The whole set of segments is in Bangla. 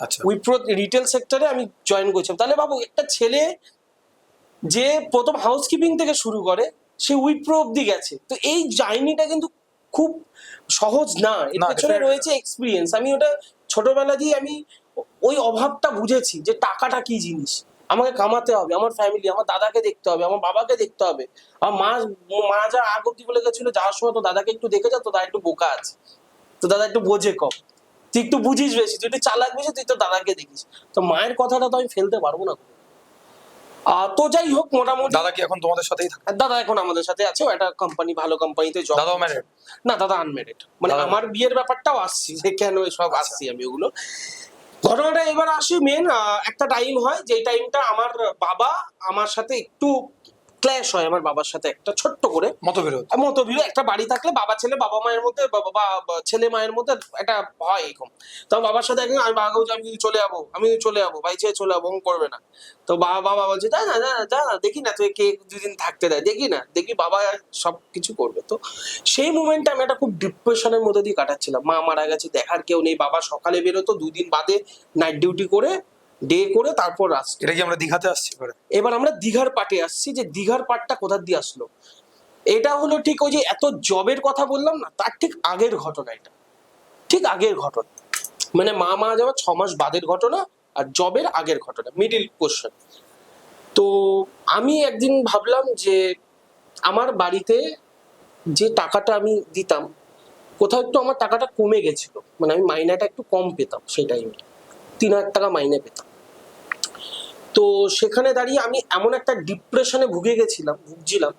আচ্ছা, উইপ্রো রিটেল সেক্টরে আমি জয়েন করেছিলাম। তাহলে ভাবো একটা ছেলে যে প্রথম হাউসকিপিং থেকে শুরু করে সে উইপ্রো অব্দি গেছে, তো এই জার্নিটা কিন্তু খুব সহজ না, এর না, পেছনে definitely রয়েছে এক্সপিরিয়েন্স। আমি ওটা ছোটবেলা দিয়ে আমি ওই অভাবটা বুঝেছি যে টাকাটা কি জিনিস, আমাকে কামাতে হবে, আমার ফ্যামিলি, আমার দাদাকে দেখতে হবে, আমার বাবাকে দেখতে হবে। আমার মা যা আগ অব্দি বলে গেছিল, যাওয়ার সময় তো দাদাকে একটু দেখে যা, তো দাদা একটু বোকা আছে, তো দাদা একটু বোঝে কম, তুই একটু বুঝিস বেশি, তুই একটু চালাক বেশি, তুই তো দাদাকে দেখিস। তো মায়ের কথাটা তো আমি ফেলতে পারবো না। তো যাই হোক, মোটামুটি দাদা কি এখন তোমাদের সাথেই থাকে? দাদা এখন আমাদের সাথে আছে, ও একটা কোম্পানি, ভালো কোম্পানিতে জব। দাদাও ম্যারিড? না, দাদা আনমেরিড। মানে দাদা- আমার বিয়ের ব্যাপারটাও আসছি, যে কেন এসব আচ্ছা। আসছি আমি ওগুলো। ঘটনাটা এবার আসি মেন, একটা টাইম হয় যে টাইমটা আমার বাবা আমার সাথে একটু ক্ল্যাশ হয়, আমার বাবার সাথে একটা ছোট্ট করে মতবিরোধ? মতবিরোধ। একটা বাড়ি থাকলে বাবা ছেলে, বাবা মায়ের মধ্যে, ছেলে মায়ের মধ্যে একটা হয় এরকম। তো বাবার সাথে একদিন আমি বাবাকে বলছি, আমি চলে যাবো, ভাই ছেড়ে চলে যাবো, করবে না। তো বাবা বলছে, যা না যা না যা না, দেখি না তুই কে দুদিন থাকতে দেয়, দেখি বাবা সব কিছু করবে। তো সেই মুমেন্টে আমি একটা খুব ডিপ্রেশনের মধ্যে দিয়ে কাটাচ্ছিলাম। মা মারা গেছে, দেখার কেউ নেই, বাবা সকালে বেরোতো, দুদিন বাদে নাইট ডিউটি করে, ডে করে, তারপর আসতো। এটা কি আমরা দীঘাতে আসছি করে? এবার আমরা দীঘার পাটে আসছি, যে দীঘার পাটটা কোথা দিয়ে আসলো। এটা হলো ঠিক ওই যে এত জবের কথা বললাম না, তার ঠিক আগের ঘটনা এটা, ঠিক আগের ঘটনা। মানে মা মারা যাওয়ার 6 মাস বাদের ঘটনা, আর জবের আগের ঘটনা, মিডিল কোশ্চেন। তো আমি একদিন ভাবলাম যে আমার বাড়িতে যে টাকাটা আমি দিতাম, কোথাও একটু আমার টাকাটা কমে গেছিল, মানে আমি মাইনেটা একটু কম পেতাম সেই টাইমে, 3,000 টাকা মাইনে পেতাম। তো সেখানে দাঁড়িয়ে আমি এমন একটা ডিপ্রেশনে ভুগছিলাম।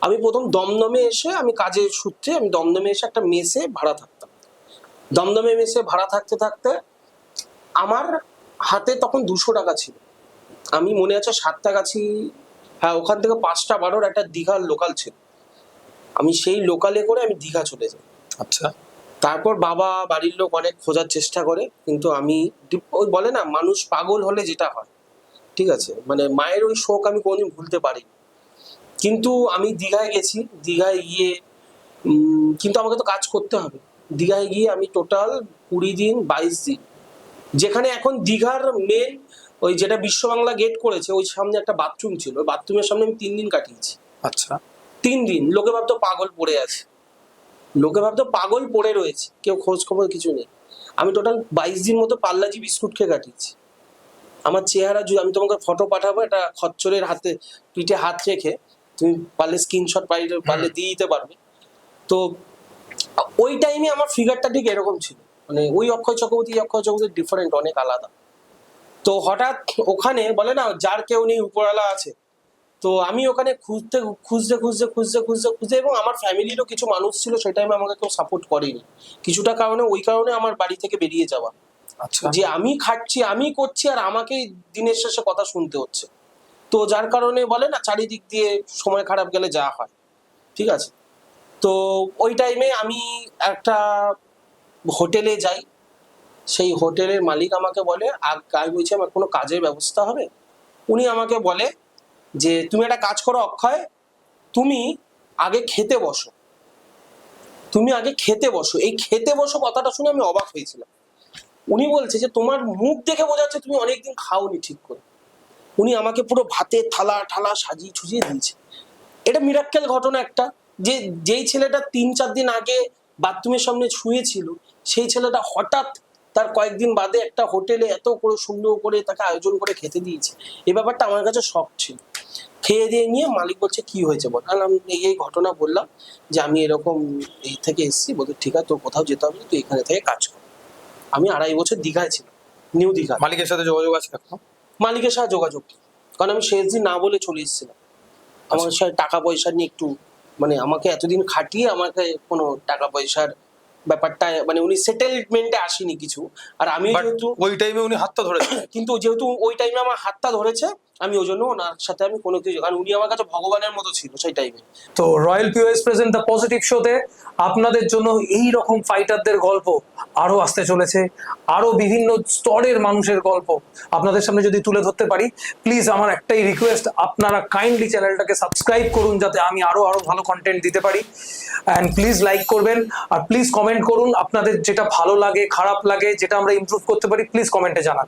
আমি প্রথম দমদমে এসে, আমি কাজের সূত্রে আমি দমদমে এসে একটা মেসে ভাড়া থাকতাম। দমদমে মেসে ভাড়া থাকতে থাকতে আমার হাতে তখন 200 টাকা ছিল। আমি মনে আছে সাতটাগাছি, হ্যাঁ, ওখান থেকে 5টা 12-র একটা দীঘার লোকাল ছিল, আমি সেই লোকালে করে আমি দীঘা চলে যাই। আচ্ছা। তারপর বাবা বাড়ির লোক অনেক খোঁজার চেষ্টা করে, কিন্তু আমি ওই বলে না, মানুষ পাগল হলে যেটা হয়, ঠিক আছে, মানে মায়ের ওই শোক আমি কোনোদিন ভুলতে পারিনি। কিন্তু আমি দীঘায় গেছি, দীঘায় গিয়ে কিন্তু আমাকে তো কাজ করতে হবে। দীঘায় গিয়ে আমি টোটাল 20 দিন 22 দিন, যেখানে এখন দীঘার মেন ওই যেটা বিশ্ব বাংলা গেট করেছে, ওই সামনে একটা বাথরুম ছিল, ওই বাথরুমের সামনে আমি 3 দিন কাটিয়েছি। আচ্ছা। 3 দিন লোকে ভাবতো পাগল পড়ে আছে, লোকে ভাবতো পাগল পড়ে রয়েছে, কেউ খোঁজ খবর কিছু নেই। আমি টোটাল 22 দিন মতো পার্লাজি বিস্কুট খেয়ে কাটিয়েছি। আমার চেহারা আমি তোমাকে ফটো পাঠাবো, এটা খচ্চরের হাতে পিঠে হাত রেখে, তুমি পারলে স্ক্রিনশট পারলে দিয়ে দিতে পারবে। তো ওই টাইমে আমার ফিগারটা ঠিক এরকম ছিল, মানে ওই অক্ষয় চক্রবর্তী ডিফারেন্ট, অনেক আলাদা। তো হঠাৎ ওখানে বলে না, যার কেউ নেই উপরওয়ালা আছে। তো আমি ওখানে খুঁজতে, এবং আমার ফ্যামিলিরও কিছু মানুষ ছিল সেই টাইমে, আমাকে কেউ সাপোর্ট করেনি কিছুটা কারণে, ওই কারণে আমার বাড়ি থেকে বেরিয়ে যাওয়া, আচ্ছা। যে আমি খাচ্ছি, আমি করছি, আর আমাকেই দিনের শেষে কথা শুনতে হচ্ছে। তো যার কারণে বলে না, চারিদিক দিয়ে সময় খারাপ গেলে যা হয়, ঠিক আছে। তো ওই টাইমে আমি একটা হোটেলে যাই, সেই হোটেলের মালিক আমাকে বলে, আমি বলছি আমার কোনো কাজের ব্যবস্থা হবে। উনি আমাকে বলে যে তুমি একটা কাজ করো অক্ষয়, তুমি আগে খেতে বসো, তুমি আগে খেতে বসো। এই খেতে বসো কথাটা শুনে আমি অবাক হয়েছিলাম। উনি বলছে যে তোমার মুখ দেখে বোঝা যাচ্ছে তুমি অনেকদিন খাওনি ঠিক করে। উনি আমাকে পুরো ভাতের থালা ঠালা সাজিয়ে ছুজিয়ে দিয়েছে। এটা মিরাক্কেল ঘটনা একটা, যে যেই ছেলেটা 3-4 দিন আগে বাথরুমের সামনে শুয়েছিল, সেই ছেলেটা হঠাৎ তার কয়েকদিন বাদে একটা হোটেলে এত করে সুন্দর করে তাকে আয়োজন করে খেতে দিয়েছে। এই ব্যাপারটা আমার কাছে শখ ছিল। খেয়ে দিয়ে নিয়ে মালিক বলছে কি হয়েছে বল, আমি এই ঘটনা বললাম, যে আমি এরকম এই থেকে এসেছি। বলতে ঠিক আছে, তোর কোথাও যেতে হবে না, তুই এখানে থেকে কাজ কর। আমি 2.5 বছর দীঘায় ছিলাম, নিউ দীঘা। মালিকের সাথে যোগাযোগ আছে এখন? মালিকের সাথে যোগাযোগ, কারণ আমি শেষ দিন না বলে চলে এসেছিলাম। আমার সাথে টাকা পয়সা নিয়ে একটু, মানে আমাকে এতদিন খাটিয়ে আমাকে কোনো টাকা পয়সার ব্যাপারটা, মানে উনি সেটেলমেন্টে আসেনি কিছু। আর আমি But যেহেতু ওই টাইমে উনি হাতটা ধরেছেন। কিন্তু যেহেতু ওই টাইমে আমার হাতটা ধরেছে, আমি ওই জন্য ওনার সাথে আমি কোনো কিছু, কারণ উনি আমার কাছে ভগবানের মতো ছিল সেই টাইমে। তো royal POS present the positive শোতে আপনাদের জন্য এই রকম ফাইটারদের গল্প আরো আসতে চলেছে, আরো বিভিন্ন স্তরের মানুষের গল্প আপনাদের সামনে যদি তুলে ধরতে পারি। প্লিজ আমার একটাই রিকোয়েস্ট, আপনারা কাইন্ডলি চ্যানেলটাকে সাবস্ক্রাইব করুন, যাতে আমি আরো ভালো কন্টেন্ট দিতে পারি। অ্যান্ড প্লিজ লাইক করবেন, আর প্লিজ কমেন্ট কমেন্ট করুন, আপনাদের যেটা ভালো লাগে খারাপ লাগে যেটা আমরা ইমপ্রুভ করতে পারি প্লিজ কমেন্টে জানান।